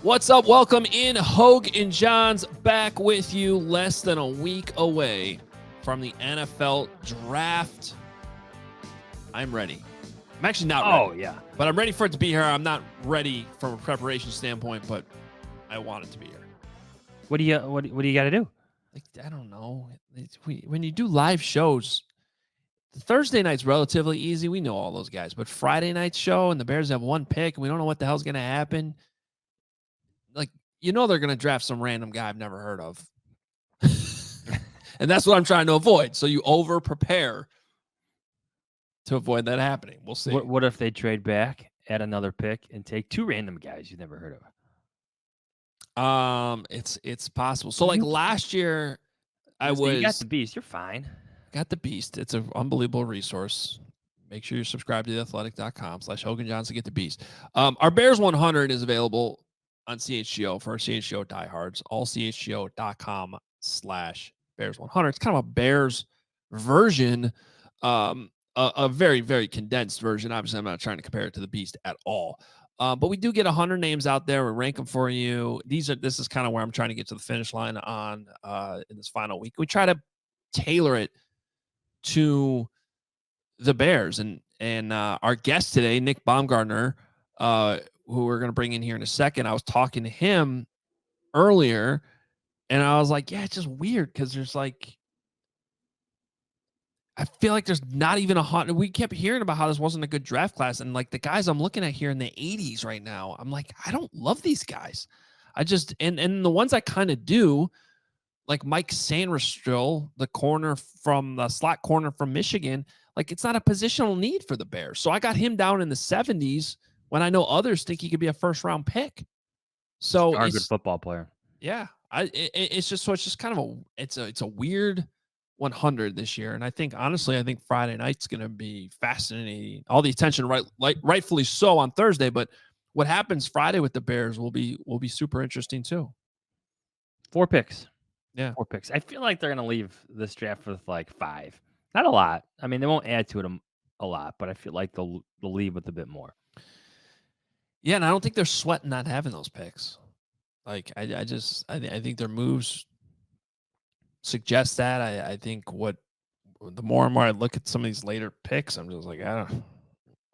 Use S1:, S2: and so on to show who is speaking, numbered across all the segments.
S1: What's up? Welcome in. Hoge and Jahns back with you less than a week away from the NFL draft. I'm ready. I'm actually not ready.
S2: Oh, yeah.
S1: But I'm ready for it to be here. I'm not ready from a preparation standpoint, but I want it to be here.
S2: What do you got to do?
S1: Like, I don't know. When you do live shows, Thursday night's relatively easy. We know all those guys. But Friday night show and the Bears have one pick and we don't know what the hell's going to happen. Like, you know they're going to draft some random guy I've never heard of. And that's what I'm trying to avoid. So you over-prepare to avoid that happening. We'll see.
S2: What if they trade back, add another pick, and take two random guys you've never heard
S1: of? It's possible. So, like, last year,
S2: you got the beast. You're fine.
S1: Got the beast. It's an unbelievable resource. Make sure you're subscribed to theathletic.com/HoganJahns to get the beast. Our Bears 100 is available on CHGO for our CHGO diehards. All CHGO.com/Bears 100. It's kind of a Bears version, a very, very condensed version. Obviously, I'm not trying to compare it to the beast at all. But we do get 100 names out there. We rank them for you. This is kind of where I'm trying to get to the finish line on in this final week. We try to tailor it to the Bears. And our guest today, Nick Baumgardner, who we're going to bring in here in a second, I was talking to him earlier, and I was like, yeah, it's just weird because there's like, I feel like there's not even we kept hearing about how this wasn't a good draft class. And like the guys I'm looking at here in the 80s right now, I'm like, I don't love these guys. I just, and the ones I kind of do, like Mike Sanderstrill, the slot corner from Michigan, like it's not a positional need for the Bears. So I got him down in the 70s when I know others think he could be a first-round pick. So
S2: he's a good football player.
S1: Yeah, it's just kind of it's a weird 100 this year, and I think Friday night's going to be fascinating. All the attention, rightfully so, on Thursday, but what happens Friday with the Bears will be super interesting too.
S2: 4 picks.
S1: Yeah,
S2: 4 picks. I feel like they're going to leave this draft with like 5. Not a lot. I mean, they won't add to it a lot, but I feel like they'll leave with a bit more.
S1: Yeah, and I don't think they're sweating not having those picks. Like, I think their moves suggest that. I think the more and more I look at some of these later picks, I'm just like,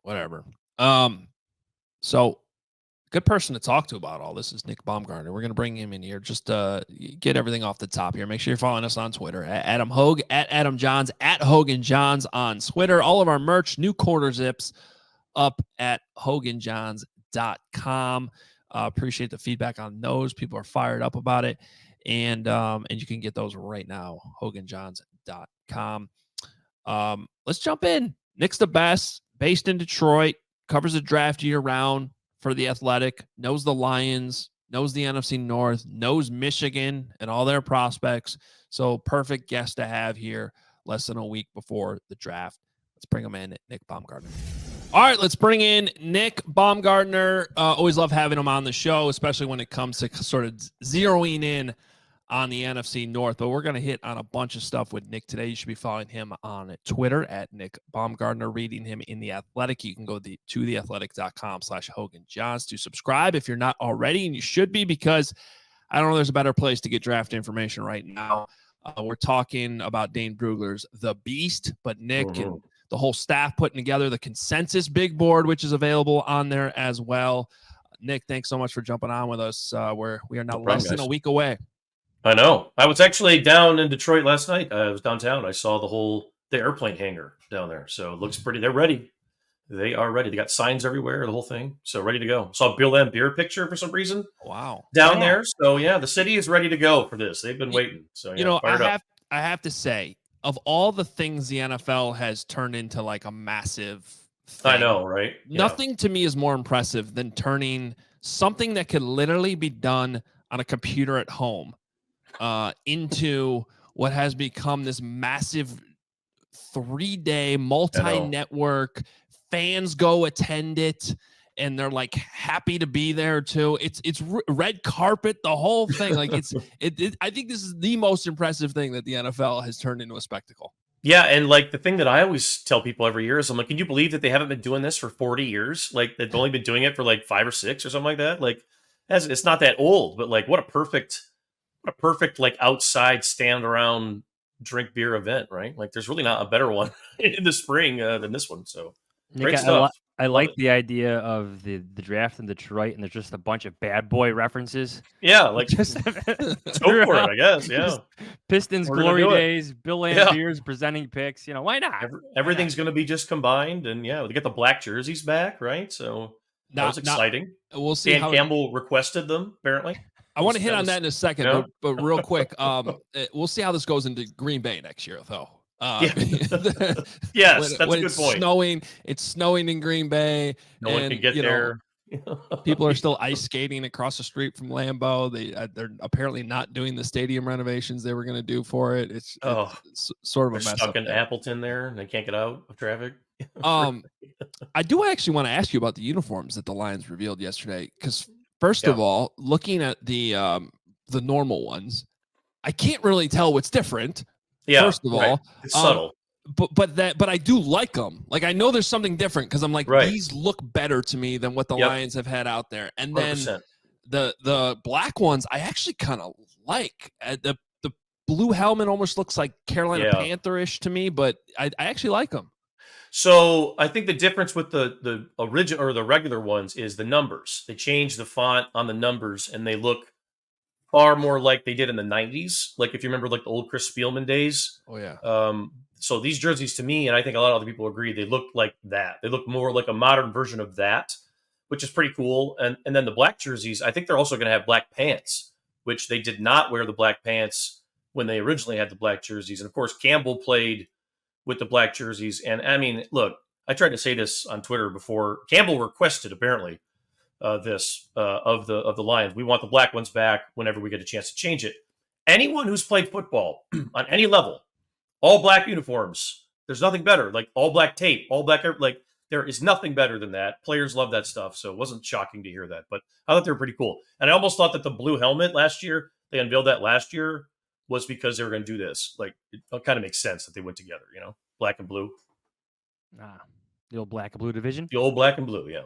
S1: whatever. So good person to talk to about all this is Nick Baumgardner. We're going to bring him in here. Just get everything off the top here. Make sure you're following us on Twitter at Adam Hoge, at Adam Jahns, at Hogan Jahns on Twitter. All of our merch, new quarter zips up at HoganJahns.com. Appreciate the feedback on those. People are fired up about it. And you can get those right now, HoganJahns.com. Let's jump in. Nick's the best, based in Detroit, covers the draft year round for The Athletic, knows the Lions, knows the NFC North, knows Michigan and all their prospects. So perfect guest to have here less than a week before the draft. Let's bring him in, Nick Baumgardner. All right, let's bring in Nick Baumgardner. Always love having him on the show, especially when it comes to sort of zeroing in on the NFC North. But we're going to hit on a bunch of stuff with Nick today. You should be following him on Twitter at Nick Baumgardner, reading him in The Athletic. You can go to theathletic.com/HoganJahns to subscribe if you're not already, and you should be, because I don't know there's a better place to get draft information right now. We're talking about Dane Brugler's The Beast, but Nick and the whole staff putting together the consensus big board, which is available on there as well. Nick, thanks so much for jumping on with us. We are now less than a week away.
S3: I know. I was actually down in Detroit last night. I was downtown. I saw the airplane hangar down there. So it looks pretty. They're ready. They are ready. They got signs everywhere, the whole thing. So ready to go. Saw a Bill and Beer picture for some reason.
S1: Wow.
S3: Down there. So yeah, the city is ready to go for this. They've been waiting. So yeah,
S1: I have to say, of all the things the NFL has turned into like a massive thing,
S3: I know, right?
S1: Nothing to me is more impressive than turning something that could literally be done on a computer at home into what has become this massive 3-day multi-network. Fans go attend it, and they're like happy to be there too. It's red carpet, the whole thing. Like I think this is the most impressive thing that the NFL has turned into a spectacle.
S3: Yeah, and like the thing that I always tell people every year is, I'm like, can you believe that they haven't been doing this for 40 years? Like they've only been doing it for like 5 or 6 or something like that. Like it's not that old, but like what a perfect like outside stand around drink beer event, right? Like there's really not a better one in the spring than this one. So
S2: Nick,
S3: great stuff.
S2: I
S3: Love
S2: like
S3: it.
S2: the idea of the draft in Detroit, and there's just a bunch of bad boy references.
S3: Yeah, like
S2: Just
S3: go for it, I guess. Yeah,
S2: just Pistons
S3: we're gonna
S2: glory
S3: do it.
S2: days, Bill
S3: Yeah,
S2: Lambiers presenting picks. Why not? Why
S3: everything's
S2: not?
S3: gonna be just combined, and yeah, they get the black jerseys back, right? So that was
S1: Not
S3: exciting.
S1: we'll see
S3: Dan
S1: how
S3: Campbell requested them apparently.
S1: I want to hit on that in a second,
S3: Yeah.
S1: but real quick, we'll see how this goes into Green Bay next year, though.
S3: Yeah. Yes, that's
S1: when
S3: a good
S1: it's
S3: point.
S1: it's snowing in Green Bay.
S3: No one can get there.
S1: People are still ice skating across the street from Lambeau. They're apparently not doing the stadium renovations they were going to do for it. It's sort of a
S3: They're
S1: mess.
S3: stuck in Appleton there, and they can't get out of traffic.
S1: I do actually want to ask you about the uniforms that the Lions revealed yesterday, because first of all, looking at the normal ones, I can't really tell what's different.
S3: Yeah,
S1: first of all,
S3: it's subtle.
S1: But I do like them. Like I know there's something different because I'm like these look better to me than what the Lions have had out there. And then
S3: 100%.
S1: the black ones I actually kind of like. The blue helmet almost looks like Carolina Pantherish to me, but I actually like them.
S3: So I think the difference with the original or the regular ones is the numbers. They changed the font on the numbers, and they look far more like they did in the 90s. Like if you remember like the old Chris Spielman days.
S1: Oh yeah.
S3: So these jerseys to me, and I think a lot of other people agree, they look like that. They look more like a modern version of that, which is pretty cool. And then the black jerseys, I think they're also going to have black pants, which they did not wear the black pants when they originally had the black jerseys. And of course, Campbell played with the black jerseys. And I mean, look, I tried to say this on Twitter before. Campbell requested apparently this of the Lions. We want the black ones back whenever we get a chance to change it. Anyone who's played football on any level, all black uniforms, there's nothing better. Like all black tape, all black, like there is nothing better than that. Players love that stuff. So it wasn't shocking to hear that, but I thought they were pretty cool. And I almost thought that the blue helmet last year, they unveiled that last year, was because they were going to do this. Like it kind of makes sense that they went together, black and blue.
S2: The old black and blue division.
S3: The old black and blue, yeah.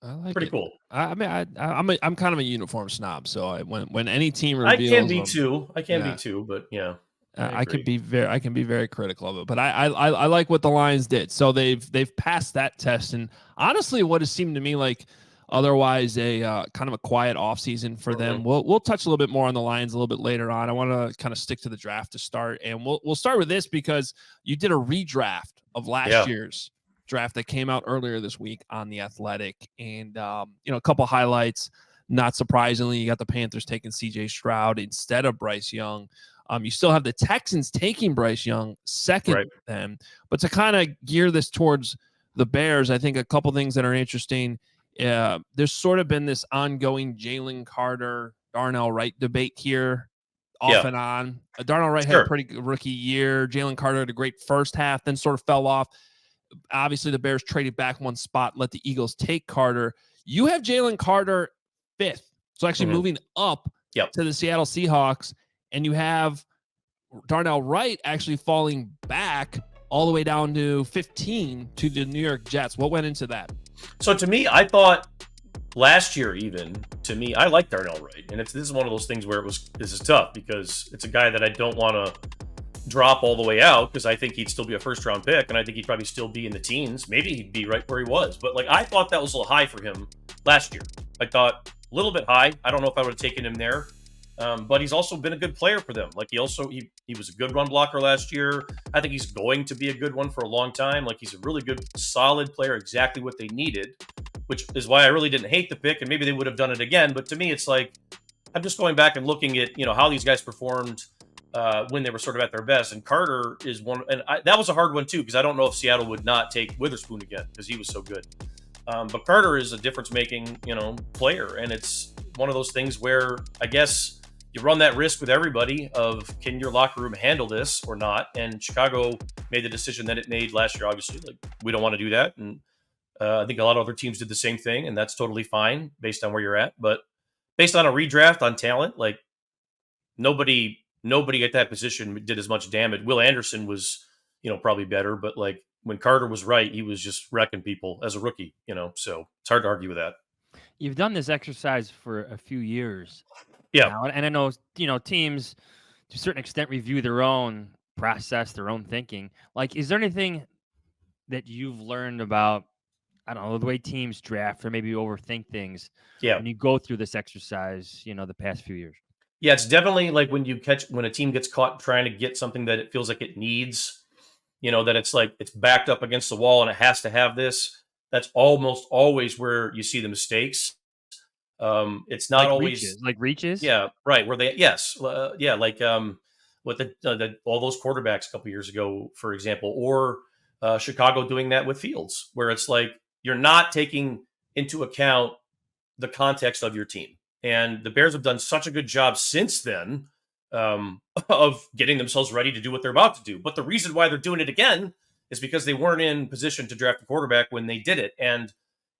S1: I like
S3: pretty
S1: it.
S3: cool.
S1: I mean, I'm kind of a uniform snob, so when any team reveals,
S3: I can be too, but yeah.
S1: I can be very critical of it, but I like what the Lions did. So they've passed that test, and honestly, what has seemed to me like otherwise a kind of a quiet offseason for them. We'll touch a little bit more on the Lions a little bit later on. I want to kind of stick to the draft to start, and we'll start with this because you did a redraft of last year's draft that came out earlier this week on The Athletic, and a couple highlights. Not surprisingly, you got the Panthers taking C.J. Stroud instead of Bryce Young. You still have the Texans taking Bryce Young second then. But to kind of gear this towards the Bears, I think a couple things that are interesting. There's sort of been this ongoing Jalen Carter, Darnell Wright debate here off and on. Darnell Wright had a pretty good rookie year. Jalen Carter had a great first half, then sort of fell off. Obviously, the Bears traded back one spot, let the Eagles take Carter. You have Jalen Carter fifth. So actually moving up to the Seattle Seahawks. And you have Darnell Wright actually falling back all the way down to 15 to the New York Jets. What went into that?
S3: So to me, I thought last year I like Darnell Wright. And this is one of those things where this is tough because it's a guy that I don't want to drop all the way out because I think he'd still be a first-round pick, and I think he'd probably still be in the teens. Maybe he'd be right where he was. But I thought that was a little high for him last year. I thought a little bit high. I don't know if I would have taken him there. But he's also been a good player for them. He was a good run blocker last year. I think he's going to be a good one for a long time. He's a really good, solid player, exactly what they needed, which is why I really didn't hate the pick, and maybe they would have done it again. But to me, it's I'm just going back and looking at, how these guys performed when they were sort of at their best. And Carter is one, and that was a hard one too, because I don't know if Seattle would not take Witherspoon again because he was so good. But Carter is a difference-making, player, and it's one of those things where I guess you run that risk with everybody of can your locker room handle this or not? And Chicago made the decision that it made last year, obviously. We don't want to do that. And I think a lot of other teams did the same thing, and that's totally fine based on where you're at. But based on a redraft on talent, nobody at that position did as much damage. Will Anderson was, probably better, but when Carter was right, he was just wrecking people as a rookie, so it's hard to argue with that.
S2: You've done this exercise for a few years
S3: Yeah.
S2: now, and I know teams to a certain extent review their own process, their own thinking. Like, is there anything that you've learned about, I don't know, the way teams draft or maybe overthink things
S3: Yeah.
S2: when you go through this exercise, the past few years?
S3: Yeah, it's definitely like when a team gets caught trying to get something that it feels like it needs, that it's like it's backed up against the wall and it has to have this. That's almost always where you see the mistakes. It's not always,
S2: Like reaches?
S3: yeah, right. Where they, yes, yeah, like with the all those quarterbacks a couple years ago, for example, or Chicago doing that with Fields, where it's like you're not taking into account the context of your team. And the Bears have done such a good job since then of getting themselves ready to do what they're about to do. But the reason why they're doing it again is because they weren't in position to draft a quarterback when they did it. And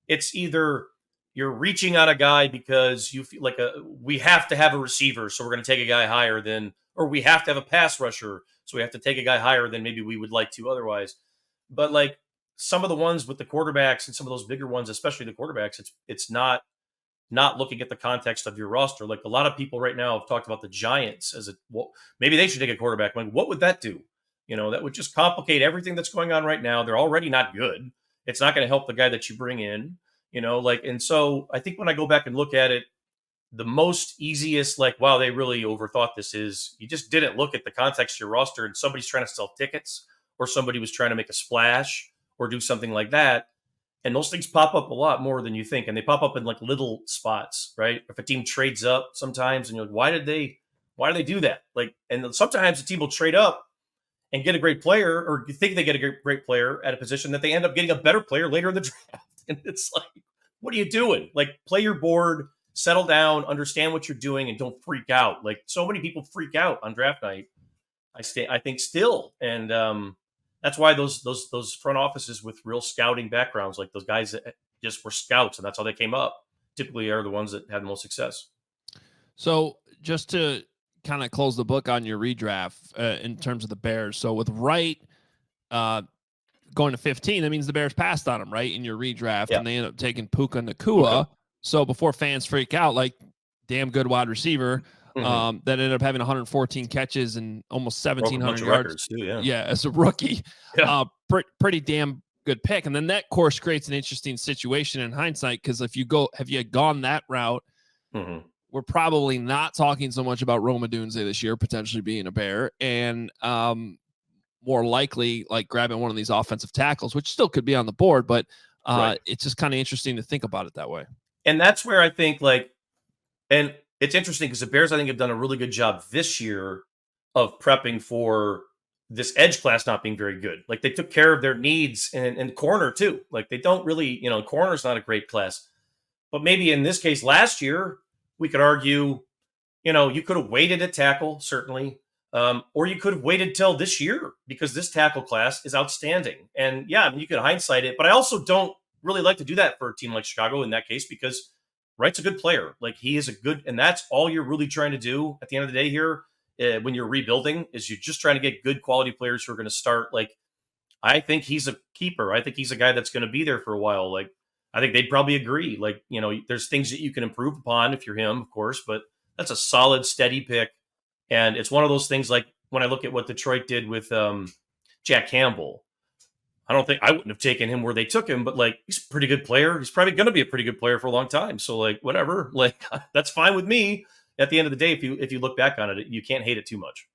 S3: it's either you're reaching on a guy because you feel like we have to have a receiver, so we're going to take a guy higher than, or we have to have a pass rusher, so we have to take a guy higher than maybe we would like to otherwise. But like some of the ones with the quarterbacks and some of those bigger ones, especially the quarterbacks, it's not looking at the context of your roster. Like a lot of people right now have talked about the Giants as maybe they should take a quarterback. Like, what would that do? That would just complicate everything that's going on right now. They're already not good. It's not going to help the guy that you bring in, and so I think when I go back and look at it, the most easiest, like, wow, they really overthought this is you just didn't look at the context of your roster and somebody's trying to sell tickets or somebody was trying to make a splash or do something like that. And those things pop up a lot more than you think. And they pop up in like little spots, right? If a team trades up sometimes and you're like, why do they do that? Like, and sometimes the team will trade up and get a great player or think they get a great player at a position that they end up getting a better player later in the draft. And it's like, what are you doing? Like, play your board, settle down, understand what you're doing, and don't freak out. Like, so many people freak out on draft night. I think still. And, that's why those front offices with real scouting backgrounds, like those guys that just were scouts and that's how they came up, typically are the ones that had the most success.
S1: So just to kind of close the book on your redraft in terms of the Bears. So with Wright going to 15, that means the Bears passed on him, right, in your redraft, and they end up taking Puka Nacua. So before fans freak out, like, damn good wide receiver. That ended up having 114 catches and almost 1,700 yards.
S3: Too,
S1: yeah, as a rookie.
S3: Yeah.
S1: Pretty damn good pick. And then that course creates an interesting situation in hindsight, because if you had gone that route, we're probably not talking so much about Rome Odunze this year potentially being a Bear, and more likely like grabbing one of these offensive tackles, which still could be on the board, but it's just kind of interesting to think about it that way.
S3: And that's where I think and it's interesting because the Bears, I think, have done a really good job this year of prepping for this edge class not being very good. Like, they took care of their needs and corner too. Like, they don't really, corner's not a great class. But maybe in this case, last year, we could argue, you could have waited at tackle, certainly. Or you could have waited till this year because this tackle class is outstanding. And yeah, I mean, you could hindsight it, but I also don't really like to do that for a team like Chicago in that case, because Wright's a good player. Like, he is a good, and that's all you're really trying to do at the end of the day here when you're rebuilding, is you're just trying to get good quality players who are going to start. Like, I think he's a keeper. I think he's a guy that's going to be there for a while. Like, I think they'd probably agree. Like, there's things that you can improve upon if you're him, of course, but that's a solid, steady pick. And it's one of those things, like when I look at what Detroit did with Jack Campbell, I wouldn't have taken him where they took him, but like, he's a pretty good player. He's probably going to be a pretty good player for a long time. So like, whatever, like, that's fine with me. At the end of the day, if you look back on it, you can't hate it too much.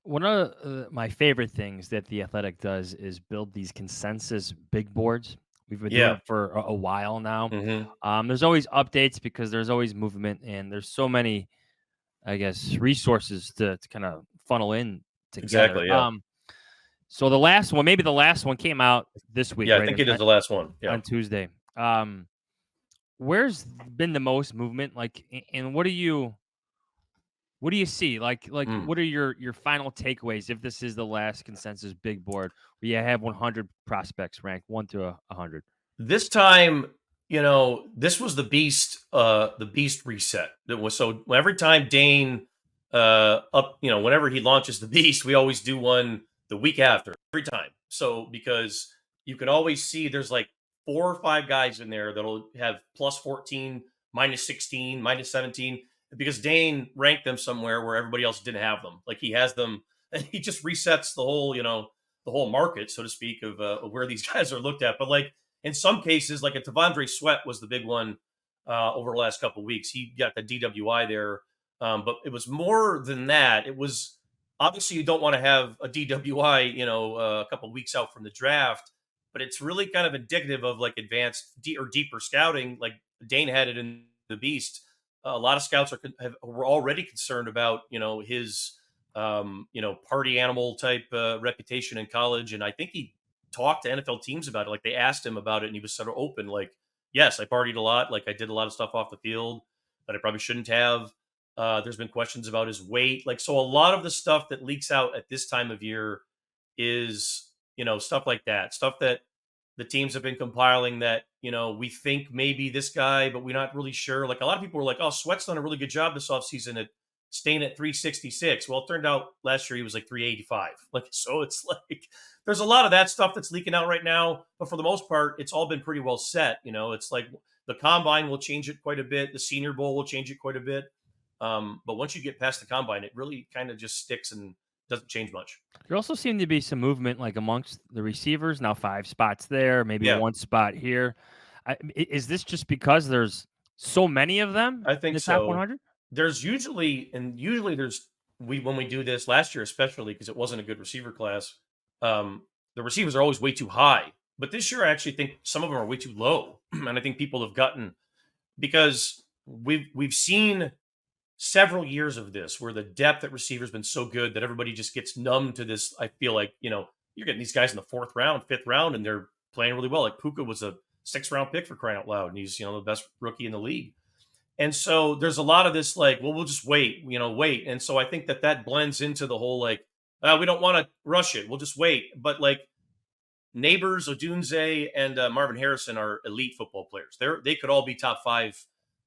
S2: One of my favorite things that The Athletic does is build these consensus big boards. We've been doing it for a while now. There's always updates because there's always movement, and there's so many, I guess, resources to kind of funnel in together.
S3: Exactly. Yeah.
S2: So the last one came out this week.
S3: Yeah,
S2: right?
S3: I think it is the last one. Yeah.
S2: On Tuesday. Where's been the most movement? Like, and what do you see? Like, what are your final takeaways if this is the last consensus big board where you have 100 prospects ranked 1 to 100?
S3: This time, this was the beast reset. That was, so every time Dane whenever he launches the beast, we always do one the week after every time. So because you can always see there's like 4 or 5 guys in there that'll have plus 14, minus 16, minus 17, because Dane ranked them somewhere where everybody else didn't have them. Like he has them, and he just resets the whole, the whole market, so to speak, of where these guys are looked at. But like in some cases, like a Tavondre Sweat was the big one over the last couple of weeks. He got the DWI there, but it was more than that. It was obviously you don't want to have a DWI, a couple of weeks out from the draft, but it's really kind of indicative of like advanced or deeper scouting. Like Dane had it in the Beast. A lot of scouts were already concerned about his party animal type reputation in college, and I think he talked to NFL teams about it. Like they asked him about it, and he was sort of open. Like, yes, I partied a lot. Like I did a lot of stuff off the field that I probably shouldn't have. There's been questions about his weight. Like, so a lot of the stuff that leaks out at this time of year is, stuff like that, stuff that the teams have been compiling that, we think maybe this guy, but we're not really sure. Like a lot of people were like, oh, Sweat's done a really good job this offseason at staying at 366. Well, it turned out last year he was like 385. Like, so it's like, there's a lot of that stuff that's leaking out right now, but for the most part, it's all been pretty well set. It's like the combine will change it quite a bit. The Senior Bowl will change it quite a bit. But once you get past the combine, it really kind of just sticks and doesn't change much.
S2: There also seemed to be some movement like amongst the receivers. Now 5 spots there, maybe 1 spot here. Is this just because there's so many of them?
S3: I think
S2: in the
S3: so.
S2: Top 100?
S3: There's usually there's when we do this last year, especially because it wasn't a good receiver class. The receivers are always way too high, but this year I actually think some of them are way too low, and I think people have gotten because we've seen several years of this where the depth at receiver has been so good that everybody just gets numb to this. I feel like, you're getting these guys in the 4th round, 5th round, and they're playing really well. Like Puka was a 6th round pick for crying out loud, and he's, the best rookie in the league. And so there's a lot of this, like, well, we'll just wait. And so I think that blends into the whole, like, we don't want to rush it. We'll just wait. But like Neighbors, Odunze, and Marvin Harrison are elite football players. They could all be top 5,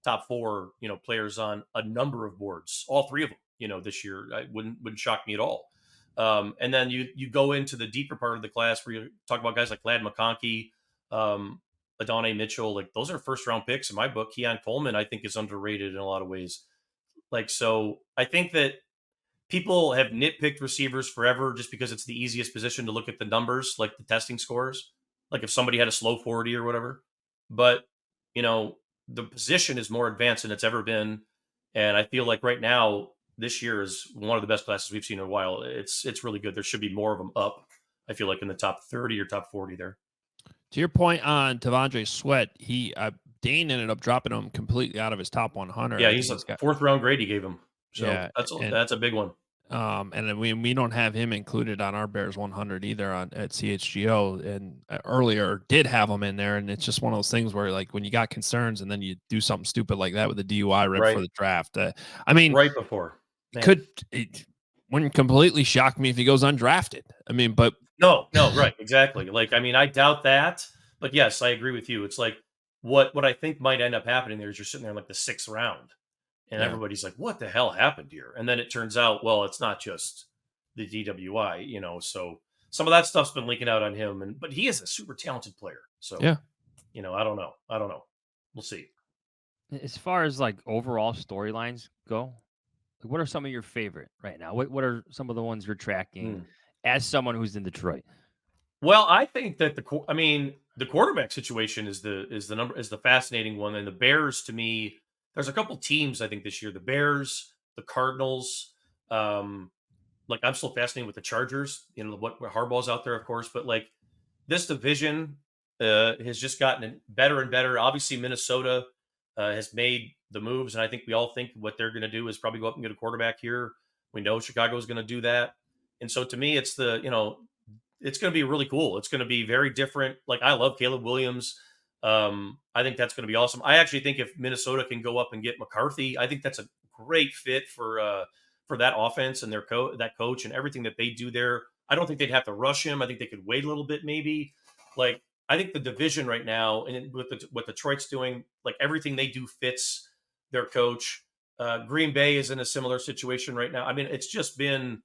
S3: top 4, players on a number of boards, all 3 of them, this year. I wouldn't shock me at all. And then you go into the deeper part of the class where you talk about guys like Ladd McConkey, Adonai Mitchell. Like those are 1st round picks in my book. Keon Coleman, I think, is underrated in a lot of ways. Like, so I think that people have nitpicked receivers forever just because it's the easiest position to look at the numbers, like the testing scores, like if somebody had a slow 40 or whatever. But, the position is more advanced than it's ever been. And I feel like right now, this year is one of the best classes we've seen in a while. It's really good. There should be more of them up, I feel like, in the top 30 or top 40 there.
S1: To your point on Tavondre Sweat, Dane ended up dropping him completely out of his top 100.
S3: Yeah, he's a 4th round grade he gave him. So
S1: yeah,
S3: that's a big one.
S1: And then we don't have him included on our Bears 100 either at CHGO, and earlier did have him in there. And it's just one of those things where, like, when you got concerns and then you do something stupid like that with the DUI right before the draft.
S3: Right before.
S1: It wouldn't completely shock me if he goes undrafted. But
S3: no, right, exactly. Like, I doubt that, but yes, I agree with you. It's like what I think might end up happening there is you're sitting there in like the 6th round. And everybody's like, what the hell happened here? And then it turns out, well, it's not just the DWI, so some of that stuff's been leaking out on him. But he is a super talented player. So, I don't know. We'll see.
S2: As far as like overall storylines go, what are some of your favorite right now? What are some of the ones you're tracking as someone who's in Detroit?
S3: Well, I think that the quarterback situation is the fascinating one. And the Bears, to me, there's a couple teams I think this year: the Bears, the Cardinals. Like I'm still fascinated with the Chargers. What Harbaugh's out there, of course, but like this division has just gotten better and better. Obviously, Minnesota has made the moves, and I think we all think what they're going to do is probably go up and get a quarterback here. We know Chicago is going to do that, and so to me, it's it's going to be really cool. It's going to be very different. Like I love Caleb Williams. I think that's going to be awesome. I actually think if Minnesota can go up and get McCarthy, I think that's a great fit for that offense and that coach and everything that they do there. I don't think they'd have to rush him. I think they could wait a little bit, maybe. Like I think the division right now, and with what Detroit's doing, like everything they do fits their coach. Green Bay is in a similar situation right now. It's just been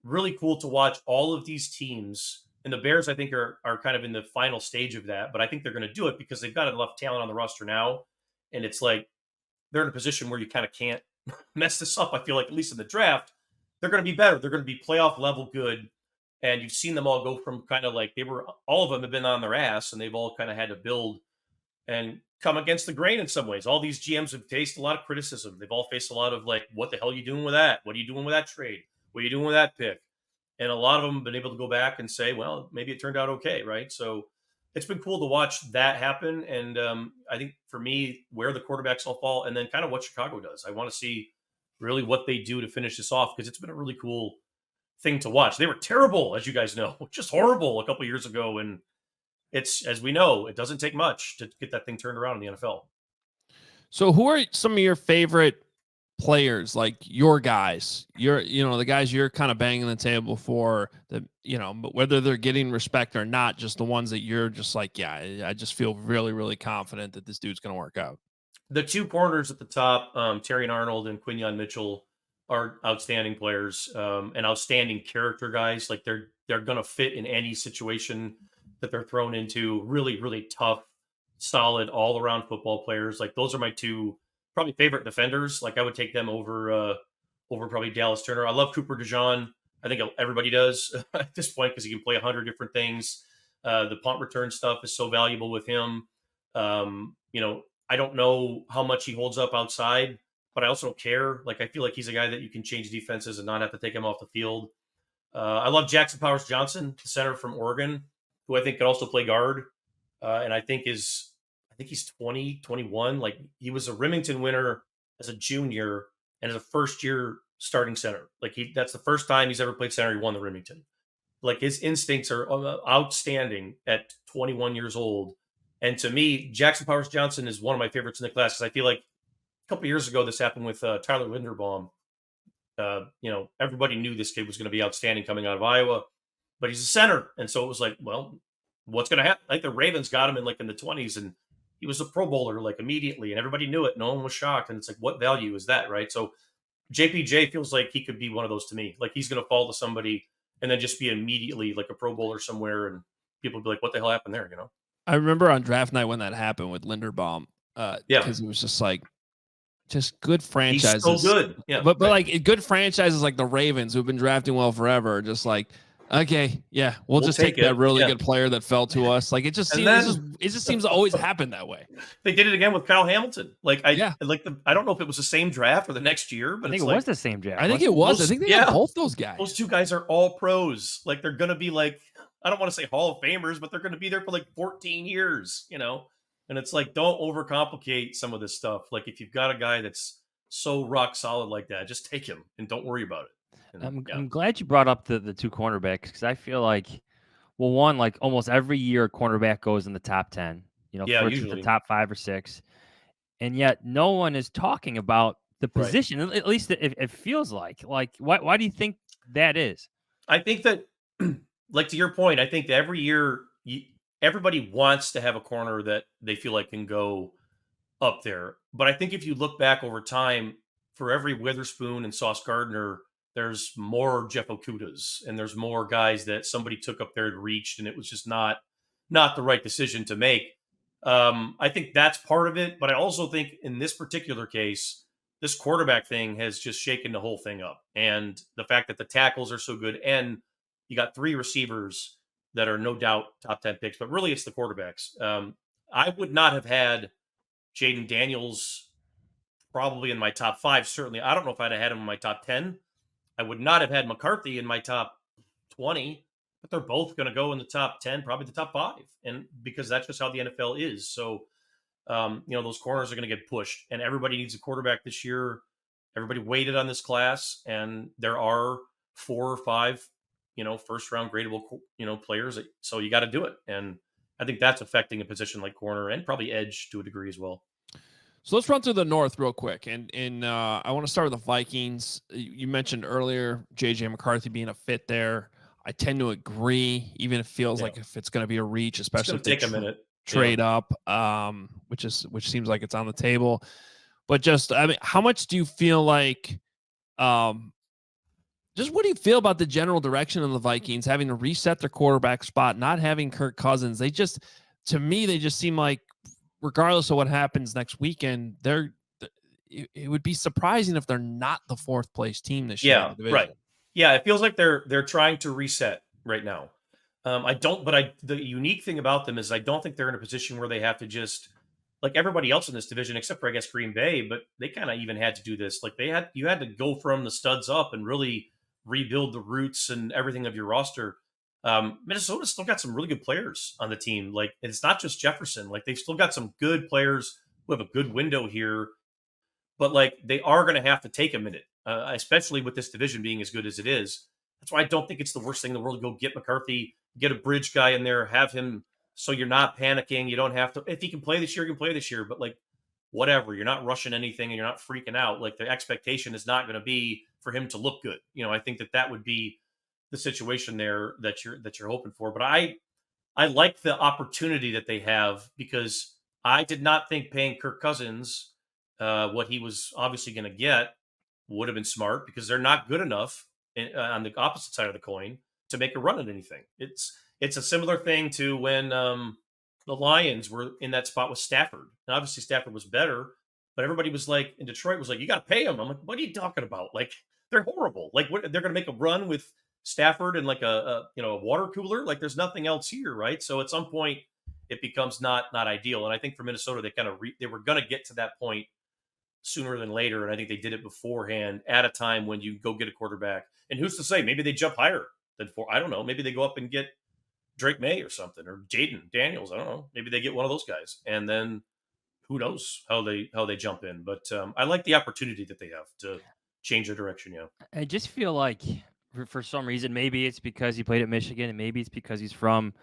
S3: really cool to watch all of these teams And the Bears, I think, are kind of in the final stage of that. But I think they're going to do it because they've got enough talent on the roster now. And it's like they're in a position where you kind of can't mess this up. I feel like, at least in the draft, they're going to be better. They're going to be playoff level good. And you've seen them all go from kind of like all of them have been on their ass, and they've all kind of had to build and come against the grain in some ways. All these GMs have faced a lot of criticism. They've all faced a lot of like, what the hell are you doing with that? What are you doing with that trade? What are you doing with that pick? And a lot of them have been able to go back and say, well, maybe it turned out okay, right? So it's been cool to watch that happen. And I think for me, where the quarterbacks all fall, and then kind of what Chicago does. I want to see really what they do to finish this off, because it's been a really cool thing to watch. They were terrible, as you guys know, just horrible a couple years ago. And it's, as we know, it doesn't take much to get that thing turned around in the NFL.
S1: So who are some of your favorite players, like your guys, the guys you're kind of banging the table for, that, but whether they're getting respect or not, just the ones that you're just like, yeah, I just feel really, really confident that this dude's going to work out?
S3: The two corners at the top, Terry Arnold and Quinyon Mitchell, are outstanding players, and outstanding character guys. Like they're going to fit in any situation that they're thrown into. Really, really tough, solid, all around football players. Like those are my two probably favorite defenders. Like I would take them over probably Dallas Turner. I love Cooper DeJean. I think everybody does at this point, because he can play 100 different things. The punt return stuff is so valuable with him. I don't know how much he holds up outside, but I also don't care. Like I feel like he's a guy that you can change defenses and not have to take him off the field. I love Jackson Powers Johnson, the center from Oregon, who I think could also play guard. And I think he's 20, 21. Like he was a Remington winner as a junior and as a first year starting center. Like that's the first time he's ever played center. He won the Remington. Like his instincts are outstanding at 21 years old. And to me, Jackson Powers Johnson is one of my favorites in the class, because I feel like a couple of years ago, this happened with Tyler Linderbaum. Everybody knew this kid was going to be outstanding coming out of Iowa, but he's a center. And so it was like, well, what's going to happen? Like the Ravens got him in the 20s, and he was a Pro Bowler like immediately, and everybody knew it. No one was shocked. And it's like, what value is that, right? So JPJ feels like he could be one of those to me. Like he's going to fall to somebody and then just be immediately like a Pro Bowler somewhere, and people be like, what the hell happened there,
S1: I remember on draft night when that happened with Linderbaum, because it was just like, just good franchises.
S3: He's so good. Yeah.
S1: But like good franchises like the Ravens, who've been drafting well forever, just like, okay, yeah, we'll just take that really good player that fell to us. Like it just seems to always happen that way.
S3: They did it again with Kyle Hamilton. I don't know if it was the same draft or the next year, but
S2: I think it was the same draft.
S1: I think it was. I think they got both those guys.
S3: Those two guys are all pros. Like they're gonna be like, I don't want to say Hall of Famers, but they're going to be there for like 14 years, And it's like, don't overcomplicate some of this stuff. Like if you've got a guy that's so rock solid like that, just take him and don't worry about it.
S2: I'm glad you brought up the two cornerbacks, because I feel like, well, one, like almost every year, a cornerback goes in the top 10. Usually the top 5 or 6, and yet no one is talking about the position. Right. At least it feels like. Like, why do you think that is?
S3: I think that. Like to your point, I think that every year everybody wants to have a corner that they feel like can go up there. But I think if you look back over time, for every Witherspoon and Sauce Gardner, there's more Jeff Okudas, and there's more guys that somebody took up there and reached, and it was just not the right decision to make. I think that's part of it. But I also think in this particular case, this quarterback thing has just shaken the whole thing up. And the fact that the tackles are so good, and you got 3 receivers that are no doubt top 10 picks, but really it's the quarterbacks. I would not have had Jaden Daniels probably in my top 5. Certainly, I don't know if I'd have had him in my top 10. I would not have had McCarthy in my top 20, but they're both going to go in the top 10, probably the top 5. And because that's just how the NFL is. So, those corners are going to get pushed, and everybody needs a quarterback this year. Everybody waited on this class, and there are 4 or 5 first round gradable, players. So you got to do it. And I think that's affecting a position like corner and probably edge to a degree as well.
S1: So let's run through the North real quick. And I want to start with the Vikings. You mentioned earlier, JJ McCarthy being a fit there. I tend to agree, even if it feels like if it's going to be a reach, especially if they
S3: take a minute.
S1: Trade up, which seems like it's on the table. But just, how much do you feel like, Just what do you feel about the general direction of the Vikings having to reset their quarterback spot, not having Kirk Cousins? To me, they just seem like, regardless of what happens next weekend, it would be surprising if they're not the 4th place team this year in the division.
S3: Right. Yeah, it feels like they're trying to reset right now. The unique thing about them is I don't think they're in a position where they have to just, like everybody else in this division, except for I guess Green Bay, but they kind of even had to do this. Like you had to go from the studs up and really rebuild the roots and everything of your roster. Minnesota's still got some really good players on the team. Like it's not just Jefferson. Like they've still got some good players who have a good window here, but like they are going to have to take a minute, especially with this division being as good as it is. That's why I don't think it's the worst thing in the world to go get McCarthy, get a bridge guy in there, have him so you're not panicking. You don't have to. If he can play this year, he can play this year. But like, whatever, you're not rushing anything and you're not freaking out. Like the expectation is not going to be for him to look good. I think that would be the situation there that you're hoping for. But I like the opportunity that they have, because I did not think paying Kirk Cousins what he was obviously going to get would have been smart, because they're not good enough on the opposite side of the coin to make a run at anything. It's a similar thing to when the Lions were in that spot with Stafford. And obviously Stafford was better, but everybody was like, in Detroit was like, you got to pay him. I'm like, what are you talking about? Like, they're horrible. Like, what, they're going to make a run with Stafford and like a water cooler? Like, there's nothing else here, right? So at some point it becomes not ideal. And I think for Minnesota, they were going to get to that point sooner than later. And I think they did it beforehand at a time when you go get a quarterback. And who's to say, maybe they jump higher than 4. I don't know. Maybe they go up and get Drake May or something, or Jaden Daniels. I don't know. Maybe they get one of those guys, and then who knows how they jump in. But I like the opportunity that they have to change their direction. Yeah,
S2: I just feel like for some reason, maybe it's because he played at Michigan, and maybe it's because he's from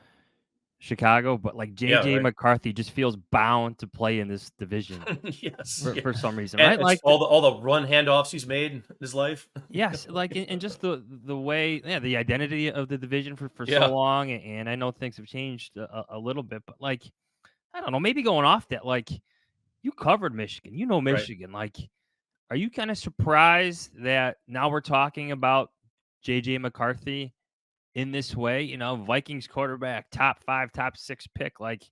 S2: Chicago, but like JJ McCarthy just feels bound to play in this division.
S3: Yes,
S2: for some reason,
S3: and
S2: right? Like
S3: all the run handoffs he's made in his life.
S2: Yes, like and just the way, the identity of the division for so long, and I know things have changed a little bit, but like I don't know, maybe going off that, like you covered Michigan, Michigan, like are you kind of surprised that now we're talking about JJ McCarthy in this way? Vikings quarterback, top 5, top 6 pick. Like,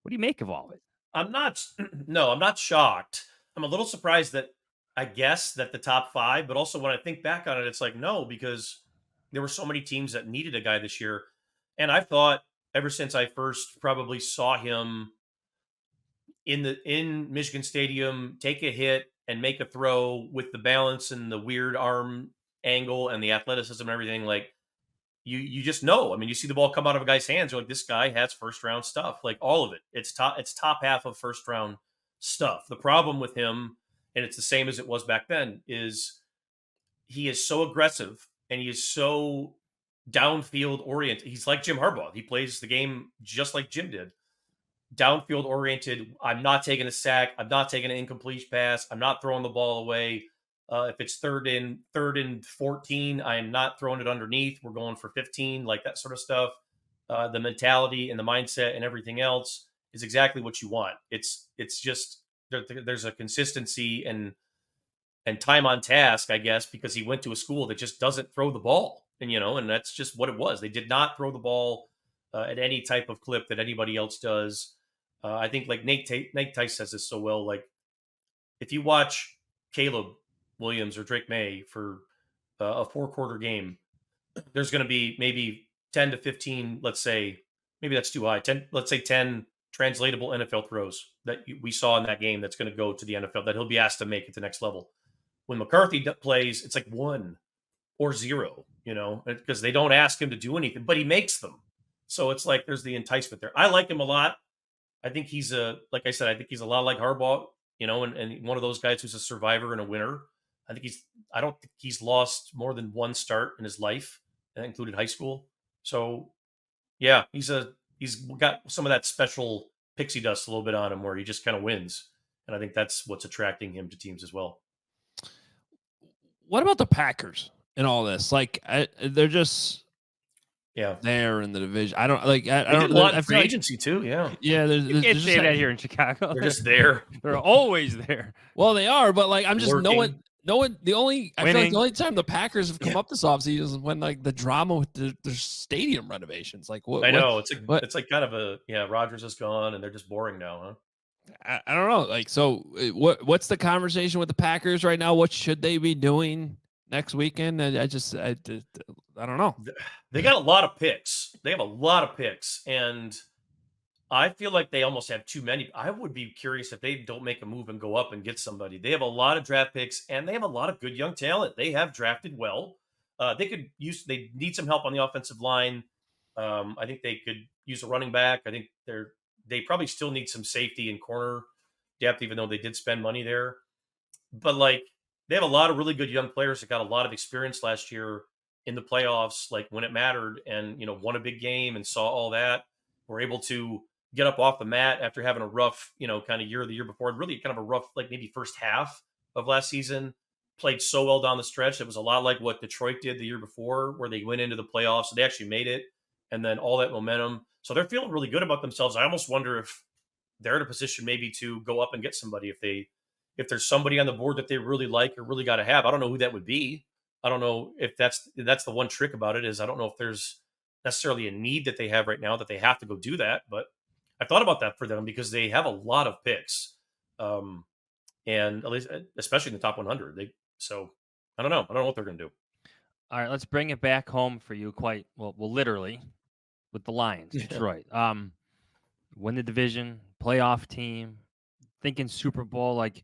S2: what do you make of all of it?
S3: I'm not shocked. I'm a little surprised that I guess that the top 5, but also when I think back on it, it's like, no, because there were so many teams that needed a guy this year. And I thought ever since I first probably saw him in Michigan Stadium, take a hit and make a throw with the balance and the weird arm angle and the athleticism and everything, like, you just know. I mean, you see the ball come out of a guy's hands, you're like, this guy has first round stuff, like all of it. It's top half of first round stuff. The problem with him, and it's the same as it was back then, is he is so aggressive and he is so downfield oriented. He's like Jim Harbaugh. He plays the game just like Jim did. Downfield oriented. I'm not taking a sack. I'm not taking an incomplete pass. I'm not throwing the ball away. If it's third and 14, I am not throwing it underneath. We're going for 15, like that sort of stuff. The mentality and the mindset and everything else is exactly what you want. It's just there's a consistency and time on task, I guess, because he went to a school that just doesn't throw the ball, and that's just what it was. They did not throw the ball at any type of clip that anybody else does. I think like Nate Tice says this so well. Like if you watch Caleb Williams or Drake May for a 4-quarter game, there's going to be maybe 10 to 15, let's say, maybe that's too high, 10 translatable NFL throws that we saw in that game that's going to go to the NFL, that he'll be asked to make at the next level. When McCarthy plays, it's like 1 or 0, because they don't ask him to do anything, but he makes them. So it's like there's the enticement there. I like him a lot. I think he's like I said, I think he's a lot like Harbaugh, and one of those guys who's a survivor and a winner. I don't think he's lost more than 1 start in his life, that included high school. So yeah, he's got some of that special pixie dust a little bit on him where he just kind of wins. And I think that's what's attracting him to teams as well.
S1: What about the Packers in all this? Like they're just there in the division. I don't like. I don't.
S3: A lot of free agency too. Yeah.
S2: You can't say that here in Chicago.
S3: They're just there.
S2: They're always there.
S1: Well, they are, but like I'm just no one. I feel like the only time the Packers have come
S3: Yeah.
S1: up this offseason is when like the drama with their stadium renovations. Like what?
S3: I know
S1: What?
S3: it's like kind of Rodgers is gone and they're just boring now, huh?
S1: I don't know. Like, so what's the conversation with the Packers right now? What should they be doing next weekend? I don't know.
S3: They got a lot of picks. They have a lot of picks, and I feel like they almost have too many. I would be curious if they don't make a move and go up and get somebody. They have a lot of draft picks, and they have a lot of good young talent. They have drafted well. They need some help on the offensive line. I think they could use a running back. I think they probably still need some safety and corner depth, even though they did spend money there. But like they have a lot of really good young players that got a lot of experience last year in the playoffs, like when it mattered, and won a big game and saw all that. Were able to get up off the mat after having a rough, kind of year the year before, really kind of a rough, like maybe first half of last season. Played so well down the stretch. It was a lot like what Detroit did the year before, where they went into the playoffs. So they actually made it, and then all that momentum. So they're feeling really good about themselves. I almost wonder if they're in a position maybe to go up and get somebody if there's somebody on the board that they really like or really got to have. I don't know who that would be. I don't know if that's the one trick about it is I don't know if there's necessarily a need that they have right now that they have to go do that. But I thought about that for them because they have a lot of picks, and at least especially in the top 100. So I don't know. I don't know what they're going to do.
S2: All right, let's bring it back home for you. Quite well, literally, with the Lions, Detroit. Win the division, playoff team, thinking Super Bowl. Like,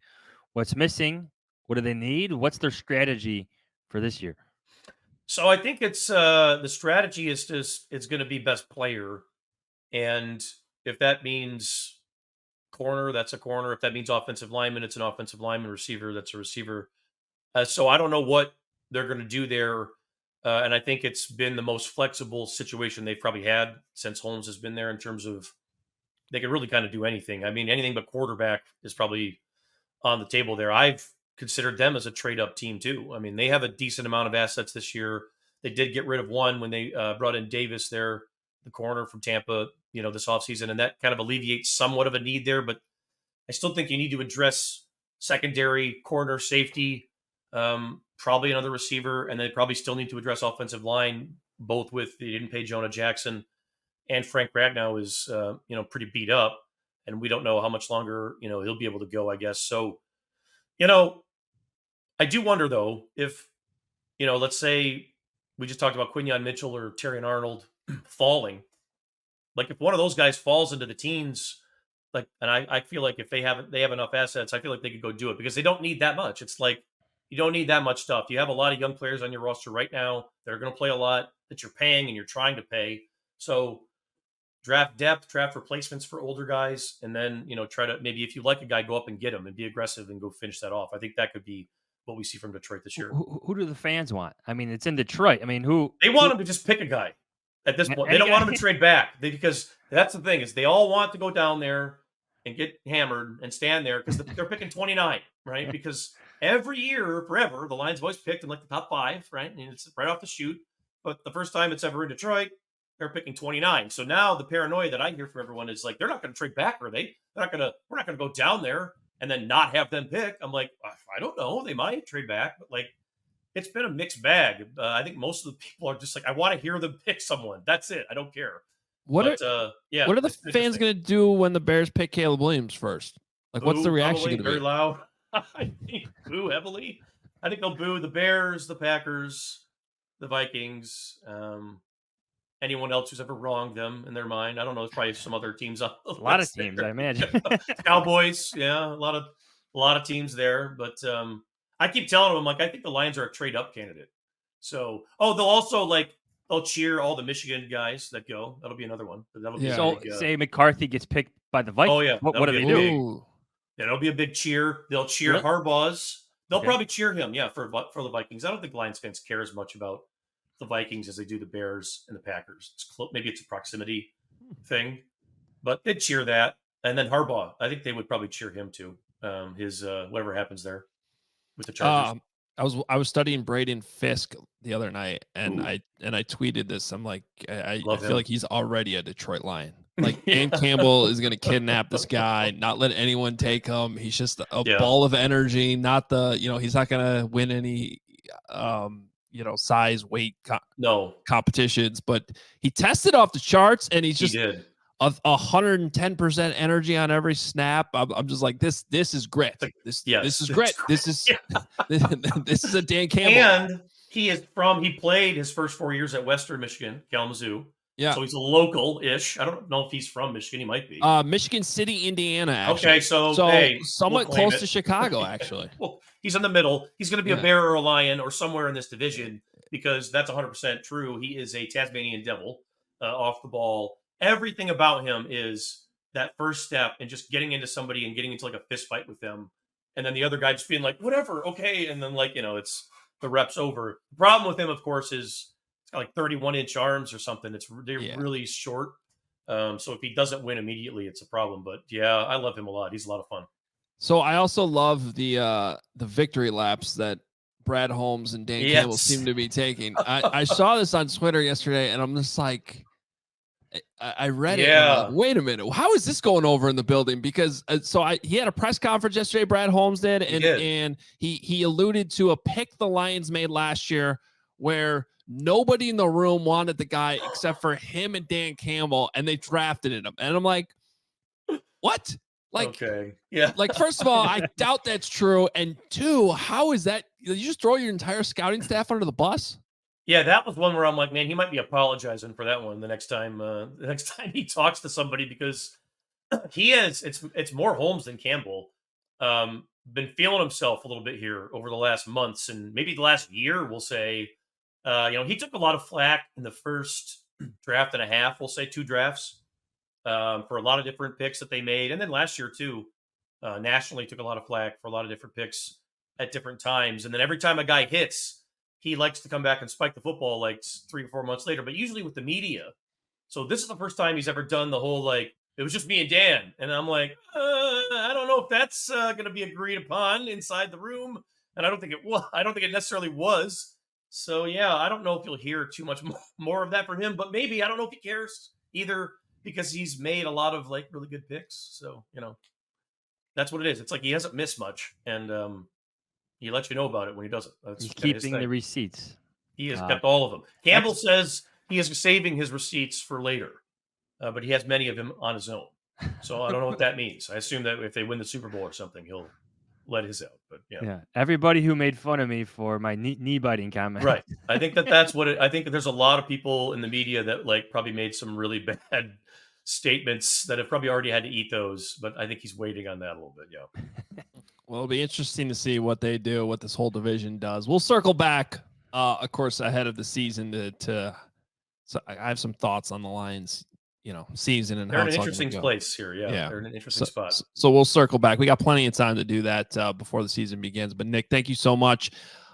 S2: what's missing? What do they need? What's their strategy for this year?
S3: So I think it's the strategy is just it's going to be best player, and if that means corner, that's a corner. If that means offensive lineman, it's an offensive lineman. Receiver, that's a receiver. So I don't know what they're going to do there, and I think it's been the most flexible situation they've probably had since Holmes has been there in terms of they can really kind of do anything. I mean, anything but quarterback is probably on the table there. I've considered them as a trade up team too. I mean, they have a decent amount of assets this year. They did get rid of one when they brought in Davis there, the corner from Tampa, this offseason, and that kind of alleviates somewhat of a need there. But I still think you need to address secondary, corner, safety, probably another receiver, and they probably still need to address offensive line, both with they didn't pay Jonah Jackson and Frank Ragnow is pretty beat up, and we don't know how much longer he'll be able to go, I guess. So, I do wonder though if let's say we just talked about Quinyon Mitchell or Terrion Arnold falling, like if one of those guys falls into the teens, like, and I feel like if they have enough assets, I feel like they could go do it because they don't need that much. It's like you don't need that much stuff. You have a lot of young players on your roster right now that are going to play a lot that you're paying and you're trying to pay. So draft depth, draft replacements for older guys, and then try to maybe if you like a guy, go up and get him and be aggressive and go finish that off. I think that could be what we see from Detroit this year.
S2: Who do the fans want? I mean, it's in Detroit. I mean, who
S3: they want him to just pick a guy at this point. They don't want him to trade back because that's the thing is they all want to go down there and get hammered and stand there because they're picking 29, right? Because every year, forever, the Lions have always picked in like the top 5, right? And it's right off the shoot. But the first time it's ever in Detroit, they're picking 29. So now the paranoia that I hear from everyone is like, they're not going to trade back, are they? We're not going to go down there and then not have them pick. I'm like, I don't know. They might trade back, but like, it's been a mixed bag. I think most of the people are just like, I want to hear them pick someone. That's it. I don't care.
S1: What are the fans going to do when the Bears pick Caleb Williams first? Like, what's the reaction going to be?
S3: Very loud. I think boo heavily. I think they'll boo the Bears, the Packers, the Vikings, anyone else who's ever wronged them in their mind. I don't know. There's probably some other teams on the
S2: a lot of teams, I imagine.
S3: Cowboys, yeah, a lot of teams there. But I keep telling them, like, I think the Lions are a trade up candidate. So, they'll also they'll cheer all the Michigan guys that go. That'll be another one. That'll be
S2: say McCarthy gets picked by the Vikings.
S3: Oh yeah,
S2: what do they do?
S3: Yeah, it'll be a big cheer. They'll cheer Harbaugh's. They'll probably cheer him, for the Vikings. I don't think Lions fans care as much about the Vikings as they do the Bears and the Packers. Maybe it's a proximity thing, but they'd cheer that. And then Harbaugh, I think they would probably cheer him too. His whatever happens there with the Chargers.
S1: I was studying Braden Fisk the other night, and I tweeted this. I'm like, I feel like he's already a Detroit Lion. Like Dan Campbell is going to kidnap this guy, not let anyone take him. He's just a ball of energy, not the, he's not going to win any, size, weight competitions, but he tested off the charts and he did 110% energy on every snap. I'm just like, this is grit. This is grit. This is this is a Dan Campbell.
S3: And he played his first 4 years at Western Michigan, Kalamazoo.
S1: Yeah.
S3: So he's a local-ish. I don't know if he's from Michigan. He might be.
S1: Michigan City, Indiana, actually.
S3: Okay, so
S1: somewhat close to Chicago, actually.
S3: Well, he's in the middle. He's going to be a Bear or a Lion or somewhere in this division because that's 100% true. He is a Tasmanian devil off the ball. Everything about him is that first step and just getting into somebody and getting into like a fist fight with them. And then the other guy just being like, whatever, okay. And then it's the rep's over. The problem with him, of course, is it's got like 31-inch arms or something. They're really short. So if he doesn't win immediately, it's a problem. But yeah, I love him a lot. He's a lot of fun.
S1: So I also love the victory laps that Brad Holmes and Dan Campbell seem to be taking. I saw this on Twitter yesterday, and I'm just like, I read it. And I'm like, wait a minute, how is this going over in the building? Because he had a press conference yesterday. Brad Holmes did, and he alluded to a pick the Lions made last year where nobody in the room wanted the guy except for him and Dan Campbell, and they drafted him. And I'm like, what? Like,
S3: okay. Yeah.
S1: Like, first of all, I doubt that's true. And two, how is that? You just throw your entire scouting staff under the bus?
S3: Yeah, that was one where I'm like, man, he might be apologizing for that one the next time he talks to somebody, because he has it's more Holmes than Campbell. Been feeling himself a little bit here over the last months and maybe the last year, we'll say. He took a lot of flack in the first draft and a half, we'll say 2 drafts, for a lot of different picks that they made. And then last year too, nationally took a lot of flack for a lot of different picks at different times. And then every time a guy hits, he likes to come back and spike the football like 3 or 4 months later, but usually with the media. So this is the first time he's ever done the whole, like, it was just me and Dan. And I'm like, I don't know if that's going to be agreed upon inside the room. And I don't think it necessarily was. So yeah, I don't know if you'll hear too much more of that from him, but maybe, I don't know if he cares either, because he's made a lot of like really good picks. So, that's what it is. It's like he hasn't missed much, and he lets you know about it when he doesn't.
S2: He's keeping the receipts.
S3: He has kept all of them. Campbell says he is saving his receipts for later, but he has many of them on his own. So I don't know what that means. I assume that if they win the Super Bowl or something, he'll let his out. But yeah.
S2: Everybody who made fun of me for my knee biting comment.
S3: Right. I think that's what I think there's a lot of people in the media that like probably made some really bad statements that have probably already had to eat those, but I think he's waiting on that a little bit. Yeah.
S1: Well, it'll be interesting to see what they do, what this whole division does. We'll circle back, of course, ahead of the season so I have some thoughts on the Lions, season and
S3: they're
S1: how
S3: in an interesting place here. Yeah. They're in an interesting spot.
S1: So we'll circle back. We got plenty of time to do that before the season begins. But Nick, thank you so much.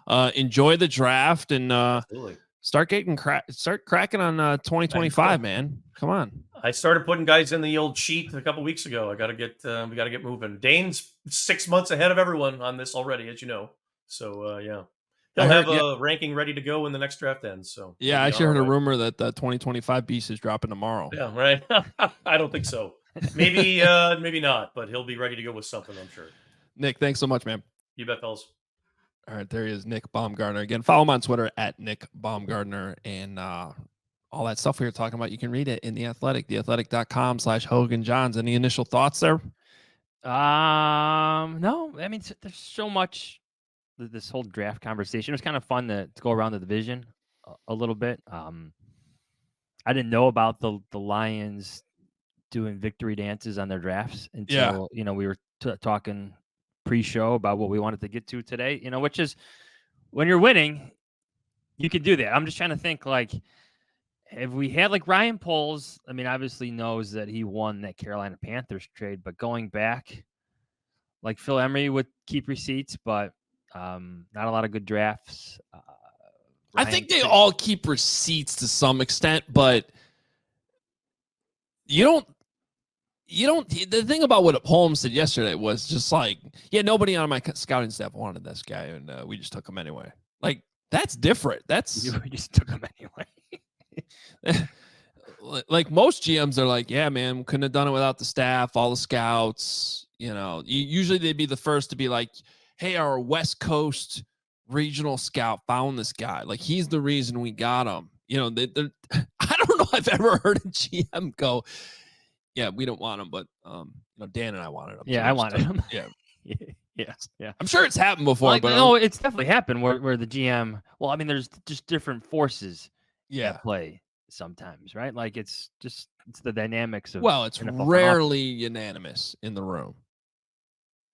S1: Enjoy the draft and start cracking on 2025, man. Come on.
S3: I started putting guys in the old sheet a couple weeks ago. We got to get moving. Dane's 6 months ahead of everyone on this already, as you know. So yeah. He'll have a ranking ready to go when the next draft ends. So
S1: yeah, I actually heard a rumor that the 2025 beast is dropping tomorrow.
S3: Yeah, right. I don't think so. Maybe not, but he'll be ready to go with something, I'm sure.
S1: Nick, thanks so much, man.
S3: You bet, fellas.
S1: All right, there he is, Nick Baumgardner. Again, follow him on Twitter at Nick Baumgardner, and all that stuff we were talking about, you can read it in The Athletic, theathletic.com/Hoge and Jahns. Any initial thoughts there?
S2: No, I mean, there's so much. This whole draft conversation, it was kind of fun to go around the division a little bit. I didn't know about the Lions doing victory dances on their drafts until we were talking pre-show about what we wanted to get to today. Which is when you're winning, you can do that. I'm just trying to think, like, if we had like Ryan Poles, I mean, obviously knows that he won that Carolina Panthers trade, but going back, like Phil Emery would keep receipts, but not a lot of good drafts.
S1: I think they all keep receipts to some extent, but you don't. The thing about what Holmes said yesterday was just like, yeah, nobody on my scouting staff wanted this guy, and we just took him anyway. Like, that's different. We
S2: just took him anyway.
S1: like most GMs are like, yeah, man, couldn't have done it without the staff, all the scouts. Usually they'd be the first to be like, hey, our West Coast regional scout found this guy. Like, he's the reason we got him. I don't know if I've ever heard a GM go, yeah, we don't want him, but Dan and I wanted him.
S2: Yeah, I wanted him.
S1: Yeah.
S2: Yeah.
S1: I'm sure it's happened before, but
S2: no, it's definitely happened where the GM. Well, I mean, there's just different forces at play sometimes, right? Like it's the dynamics of.
S1: Well, it's
S2: NFL
S1: rarely unanimous in the room,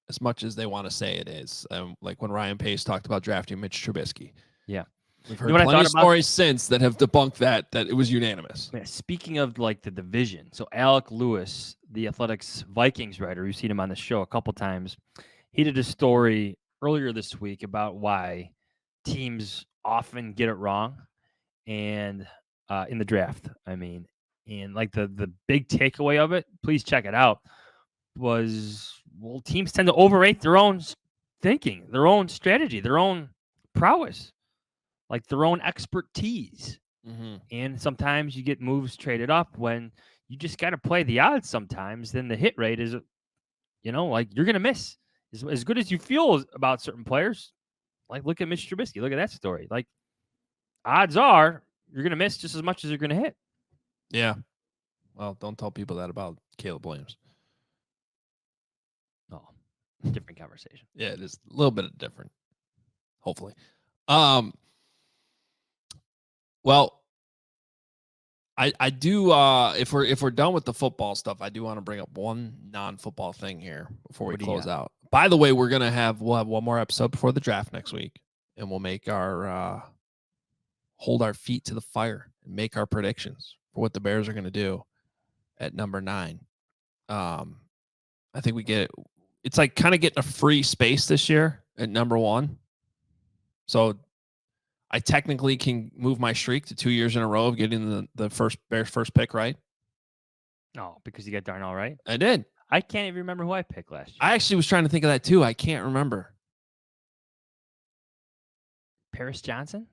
S1: as much as they want to say it is. Like when Ryan Pace talked about drafting Mitch Trubisky.
S2: Yeah,
S1: we've heard plenty of stories since that have debunked that it was unanimous.
S2: Yeah, speaking of like the division, so Alec Lewis, the Athletics Vikings writer, you've seen him on the show a couple times. He did a story earlier this week about why teams often get it wrong, and in the draft, I mean, and like the big takeaway of it, please check it out, was teams tend to overrate their own thinking, their own strategy, their own prowess, like their own expertise.
S1: Mm-hmm.
S2: And sometimes you get moves traded up when you just got to play the odds sometimes. Then the hit rate is, like you're going to miss. As good as you feel about certain players, like look at Mitch Trubisky. Look at that story. Like odds are you're going to miss just as much as you're going to hit.
S1: Yeah. Well, don't tell people that about Caleb Williams.
S2: Oh, different conversation.
S1: Yeah, it is a little bit different. Hopefully. Well, I do if we're done with the football stuff, I do want to bring up one non-football thing here before we close out. By the way, we'll have one more episode before the draft next week, and we'll make our hold our feet to the fire and make our predictions for what the Bears are going to do at number 9. I think we get it's like kind of getting a free space this year at number 1. So I technically can move my streak to 2 years in a row of getting the first Bears first pick right.
S2: Oh, because you got Darnell right?
S1: I did.
S2: I can't even remember who I picked last year.
S1: I actually was trying to think of that too. I can't remember.
S2: Paris Johnson?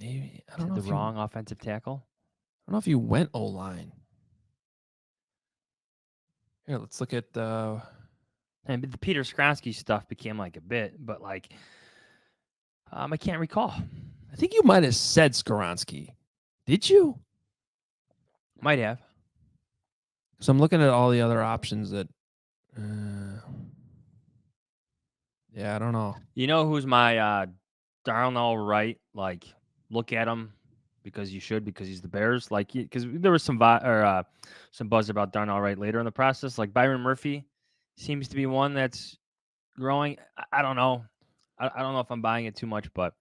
S1: Maybe. I don't know.
S2: The wrong offensive tackle?
S1: I don't know if you went O-line. Here, let's look at
S2: and the Peter Skronsky stuff became like a bit, but like I can't recall.
S1: I think you might have said Skronsky. Did you?
S2: Might have.
S1: So I'm looking at all the other options that yeah, I don't know.
S2: You know who's my Darnell Wright? Like, look at him because you should, because he's the Bears. Like, because there was some buzz about Darnell Wright later in the process. Like Byron Murphy seems to be one that's growing. I don't know. I don't know if I'm buying it too much, but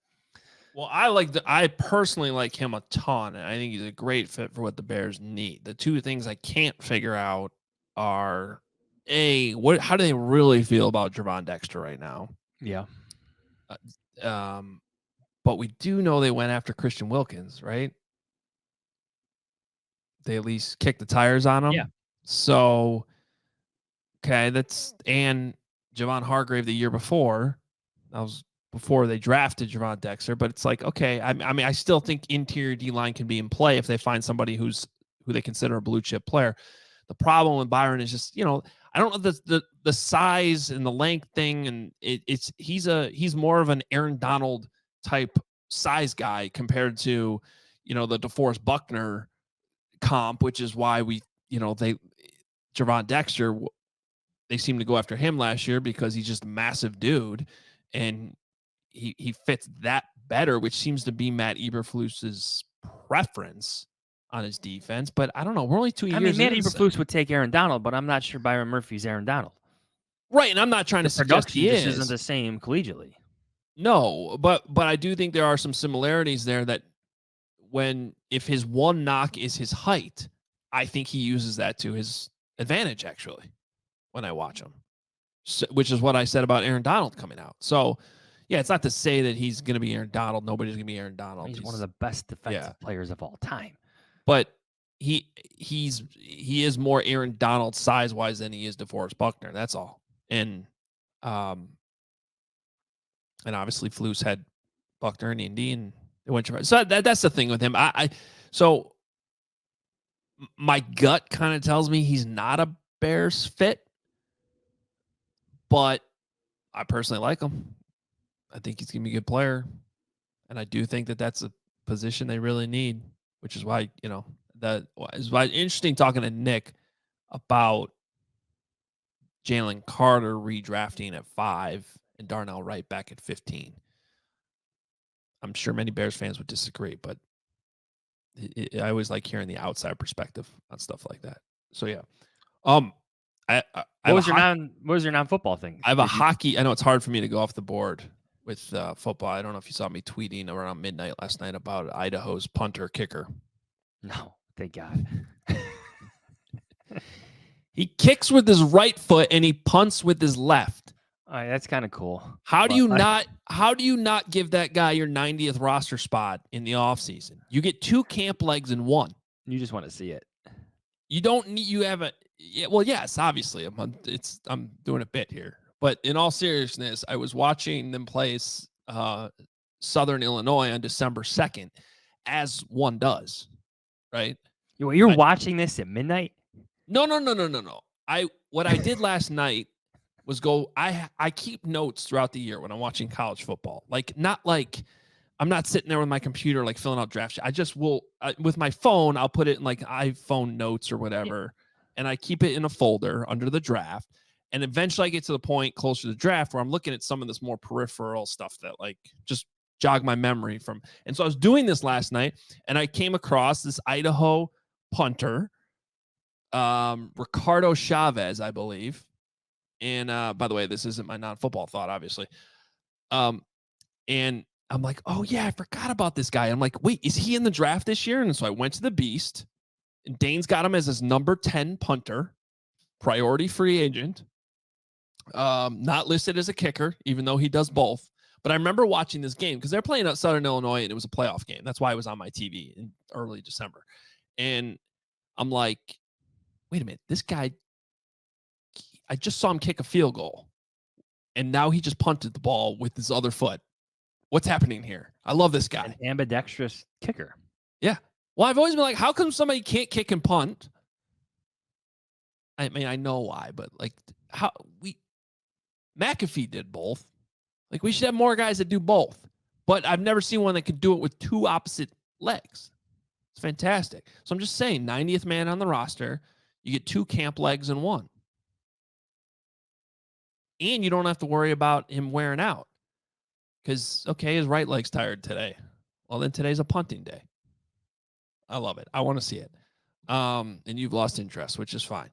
S1: well, I personally like him a ton, and I think he's a great fit for what the Bears need. The two things I can't figure out are how do they really feel about Javon Dexter right now?
S2: Yeah.
S1: But we do know they went after Christian Wilkins, right? They at least kicked the tires on him.
S2: Yeah.
S1: So, okay, and Javon Hargrave the year before. That was before they drafted Javon Dexter, but it's like, okay, I mean, I still think interior D-line can be in play if they find somebody who they consider a blue chip player. The problem with Byron is just, I don't know the size and the length thing, and he's more of an Aaron Donald type size guy compared to, the DeForest Buckner comp, which is why Javon Dexter, they seem to go after him last year because he's just a massive dude, and he fits that better, which seems to be Matt Eberflus's preference on his defense. But I don't know. We're only 2 years.
S2: I mean, Matt Eberflus would take Aaron Donald, but I'm not sure Byron Murphy's Aaron Donald.
S1: Right, and I'm not trying to suggest he is.
S2: Isn't the same collegiately.
S1: No, but I do think there are some similarities there that if his one knock is his height, I think he uses that to his advantage, actually, when I watch him, which is what I said about Aaron Donald coming out. So, yeah, it's not to say that he's going to be Aaron Donald. Nobody's going to be Aaron Donald.
S2: He's one of the best defensive players of all time.
S1: But he is more Aaron Donald size-wise than he is DeForest Buckner. That's all. And obviously Flus had Buckner and Indy, and they went. So that's the thing with him. So My gut kind of tells me he's not a Bears fit, but I personally like him. I think he's going to be a good player. And I do think that that's a position they really need, which is why, that is why interesting talking to Nick about Jalen Carter redrafting at 5 and Darnell Wright back at 15. I'm sure many Bears fans would disagree, but I always like hearing the outside perspective on stuff like that. So yeah.
S2: What was your non-football thing?
S1: I have a hockey. I know it's hard for me to go off the board with football. I don't know if you saw me tweeting around midnight last night about Idaho's punter kicker.
S2: No, thank God.
S1: He kicks with his right foot and he punts with his left.
S2: All right, that's kind of cool.
S1: How do you not give that guy your 90th roster spot in the offseason? You get 2 camp legs in 1.
S2: You just want to see it.
S1: You don't need. You have a. Yeah, well, yes, obviously. I'm doing a bit here, but in all seriousness, I was watching them play Southern Illinois on December 2nd, as one does, right?
S2: You're watching this at midnight?
S1: No. What I did last night was I keep notes throughout the year when I'm watching college football. I'm not sitting there with my computer like filling out draft sheet. I just will with my phone. I'll put it in like iPhone notes or whatever, and I keep it in a folder under the draft. And eventually, I get to the point closer to the draft where I'm looking at some of this more peripheral stuff that like just jog my memory from. And so I was doing this last night, and I came across this Idaho punter, Ricardo Chavez, I believe. And by the way, this isn't my non-football thought, obviously. And I'm like, oh yeah, I forgot about this guy. I'm like, wait, is he in the draft this year? And so I went to the Beast, and Dane's got him as his number 10 punter, priority free agent, not listed as a kicker, even though he does both. But I remember watching this game because they're playing at Southern Illinois, and it was a playoff game. That's why it was on my TV in early December. And I'm like, wait a minute, this guy, I just saw him kick a field goal, and now he just punted the ball with his other foot. What's happening here? I love this guy.
S2: An ambidextrous kicker.
S1: Yeah. Well, I've always been like, how come somebody can't kick and punt? I mean, I know why, but like McAfee did both. Like we should have more guys that do both. But I've never seen one that could do it with 2 opposite legs. It's fantastic. So I'm just saying, 90th man on the roster, you get 2 camp legs in 1. And you don't have to worry about him wearing out. Because, okay, his right leg's tired today. Well, then today's a punting day. I love it. I want to see it. And you've lost interest, which is fine.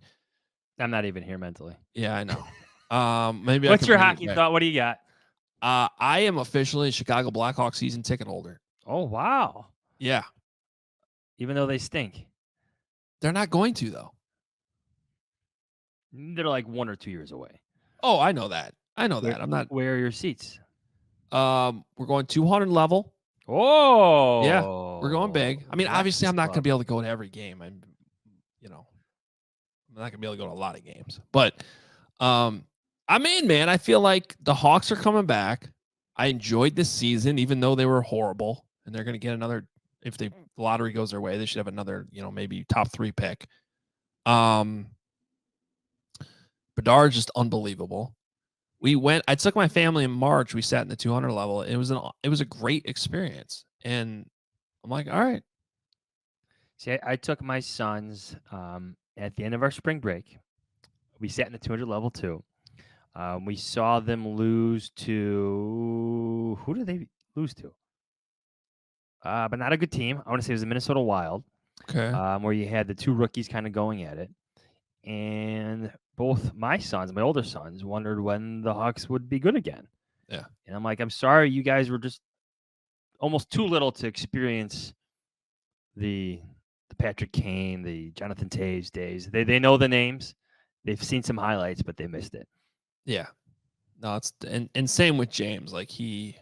S2: I'm not even here mentally.
S1: Yeah, I know. Maybe.
S2: What's your hockey thought? What do you got?
S1: I am officially a Chicago Blackhawks season ticket holder.
S2: Oh, wow.
S1: Yeah.
S2: Even though they stink.
S1: They're not going to, though.
S2: They're like 1 or 2 years away.
S1: Oh, I know that. I'm not.
S2: Where are your seats?
S1: We're going 200 level.
S2: Oh,
S1: yeah, we're going big. I mean, obviously, I'm not going to be able to go to every game. I'm not going to be able to go to a lot of games, but I'm in, man. I feel like the Hawks are coming back. I enjoyed this season, even though they were horrible, and they're going to get another. If the lottery goes their way, they should have another, maybe top 3 pick. Bedard's just unbelievable. I took my family in March. We sat in the 200 level. It was a great experience. And I'm like, all right.
S2: See, I took my sons at the end of our spring break. We sat in the 200 level too. We saw them lose to, who did they lose to? But not a good team. I want to say it was the Minnesota Wild.
S1: Okay.
S2: Where you had the 2 rookies kind of going at it. And both my sons, my older sons, wondered when the Hawks would be good again.
S1: Yeah.
S2: And I'm like, I'm sorry, you guys were just almost too little to experience the Patrick Kane, the Jonathan Taves days. They know the names. They've seen some highlights, but they missed it.
S1: Yeah. No, it's and same with James. Like he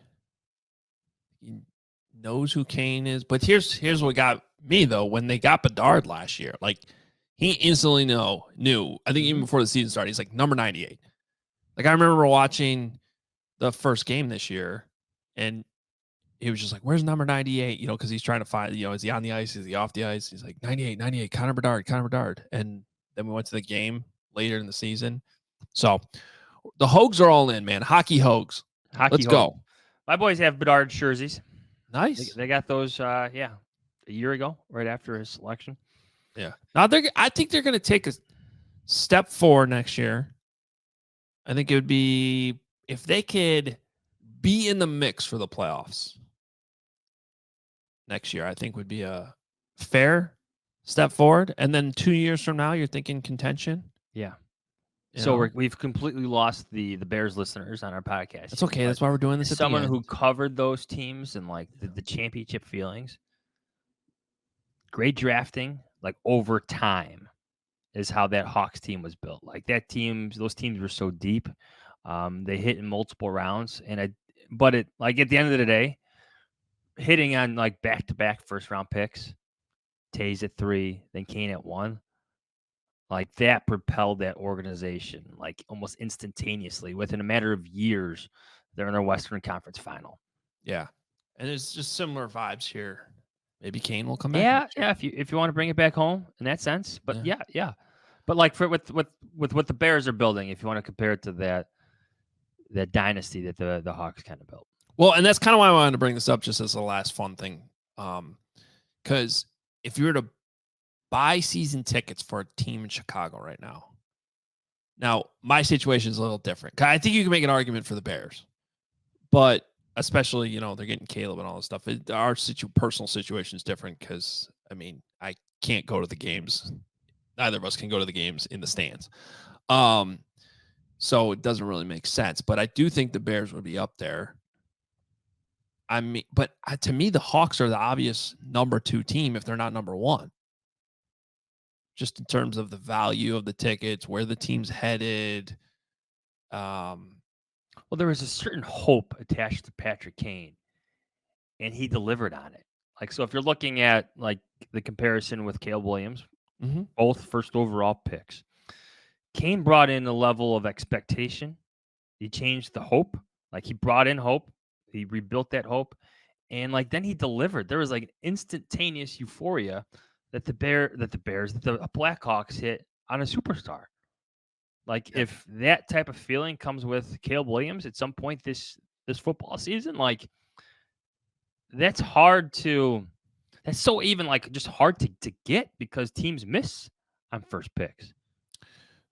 S1: knows who Kane is. But here's what got me though, when they got Bedard last year, like he instantly knew. I think even before the season started, he's like number 98. Like I remember watching the first game this year, and he was just like, where's number 98? Because he's trying to find, is he on the ice? Is he off the ice? He's like, 98, Connor Bedard. And then we went to the game later in the season. So the Hogs are all in, man. Hockey Hogs. Let's go.
S2: My boys have Bedard jerseys.
S1: Nice.
S2: They got those, a year ago, right after his selection.
S1: Yeah. Now I think they're going to take a step forward next year. I think it would be if they could be in the mix for the playoffs next year. I think would be a fair step forward. And then 2 years from now, you're thinking contention.
S2: Yeah. So we've completely lost the Bears listeners on our podcast.
S1: That's okay. That's why we're doing this.
S2: Someone who covered those teams and like the championship feelings. Great drafting, like over time, is how that Hawks team was built. Like those teams were so deep. They hit in multiple rounds, but at the end of the day, hitting on like back-to-back first-round picks, Tays at 3, then Kane at 1. Like that propelled that organization like almost instantaneously. Within a matter of years, they're in their Western Conference final.
S1: Yeah. And it's just similar vibes here. Maybe Kane will come back.
S2: Yeah. If you want to bring it back home in that sense. But yeah. But like with what the Bears are building, if you want to compare it to that dynasty that the Hawks kind of built.
S1: Well, and that's kind of why I wanted to bring this up just as the last fun thing. Because if you were to buy season tickets for a team in Chicago right now. Now, my situation is a little different. I think you can make an argument for the Bears, but especially, they're getting Caleb and all this stuff. Our personal situation is different because, I can't go to the games. Neither of us can go to the games in the stands. So it doesn't really make sense, but I do think the Bears would be up there. But to me, the Hawks are the obvious number 2 team if they're not number 1. Just in terms of the value of the tickets, where the team's headed.
S2: Well, there was a certain hope attached to Patrick Kane, and he delivered on it. Like, so if you're looking at like the comparison with Caleb Williams, both first overall picks, Kane brought in a level of expectation. He changed the hope. Like he brought in hope. He rebuilt that hope. And like then he delivered. There was like instantaneous euphoria that the Blackhawks hit on a superstar. Like if that type of feeling comes with Caleb Williams at some point this football season, like that's so even like just hard to get because teams miss on first picks.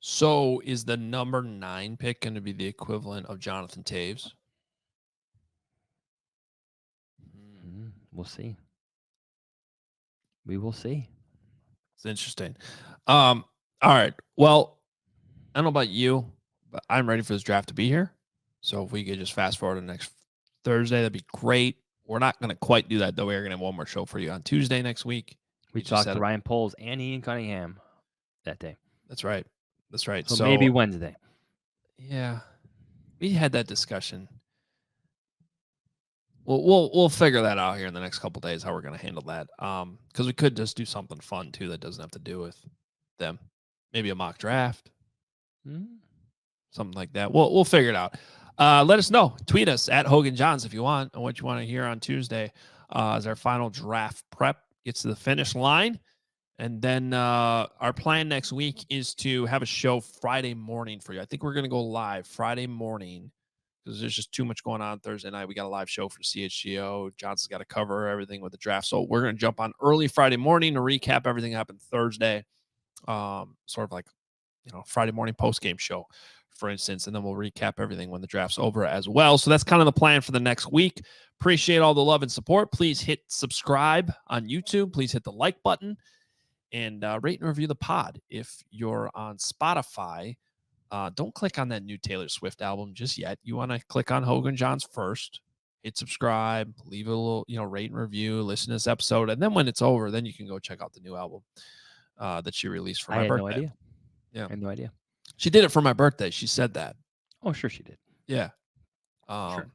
S1: So is the number 9 pick going to be the equivalent of Jonathan Taves?
S2: We'll see. We will see.
S1: It's interesting. All right. Well, I don't know about you, but I'm ready for this draft to be here. So if we could just fast forward to next Thursday, that'd be great. We're not going to quite do that, though. We're going to have one more show for you on Tuesday next week.
S2: We talked to Ryan Poles and Ian Cunningham that day.
S1: That's right.
S2: So maybe Wednesday.
S1: Yeah. We had that discussion. We'll figure that out here in the next couple of days, how we're going to handle that. Because we could just do something fun, too, that doesn't have to do with them. Maybe a mock draft. Something like that. We'll figure it out. Let us know. Tweet us at Hoge and Jahns if you want, and what you want to hear on Tuesday as our final draft prep gets to the finish line. And then our plan next week is to have a show Friday morning for you. I think we're going to go live Friday morning because there's just too much going on Thursday night. We got a live show for CHGO. Johnson's got to cover everything with the draft. So we're going to jump on early Friday morning to recap everything that happened Thursday. Sort of like, Friday morning post-game show, for instance, and then we'll recap everything when the draft's over as well. So that's kind of the plan for the next week. Appreciate all the love and support. Please hit subscribe on YouTube. Please hit the like button and rate and review the pod. If you're on Spotify, don't click on that new Taylor Swift album just yet. You want to click on Hoge and Jahns first, hit subscribe, leave a little, rate and review, listen to this episode. And then when it's over, then you can go check out the new album that she released for my birthday.
S2: No idea.
S1: Yeah.
S2: I had no idea.
S1: She did it for my birthday. She said that.
S2: Oh, sure she did.
S1: Yeah.
S2: Sure.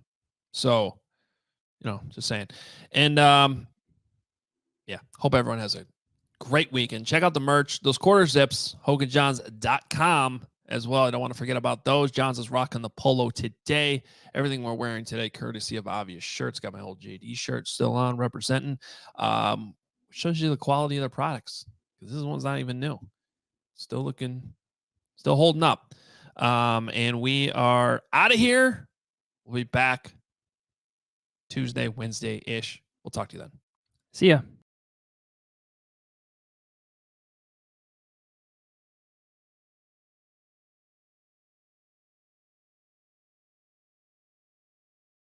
S1: So, just saying. And hope everyone has a great weekend. Check out the merch. Those quarter zips, hogeandjahns.com. as well. I don't want to forget about those. Jahns is rocking the polo today. Everything we're wearing today, courtesy of Obvious Shirts. Got my old JD shirt still on, representing. Shows you the quality of their products, because this one's not even new. Still holding up. And we are out of here. We'll be back Tuesday, Wednesday-ish. We'll talk to you then.
S2: See ya.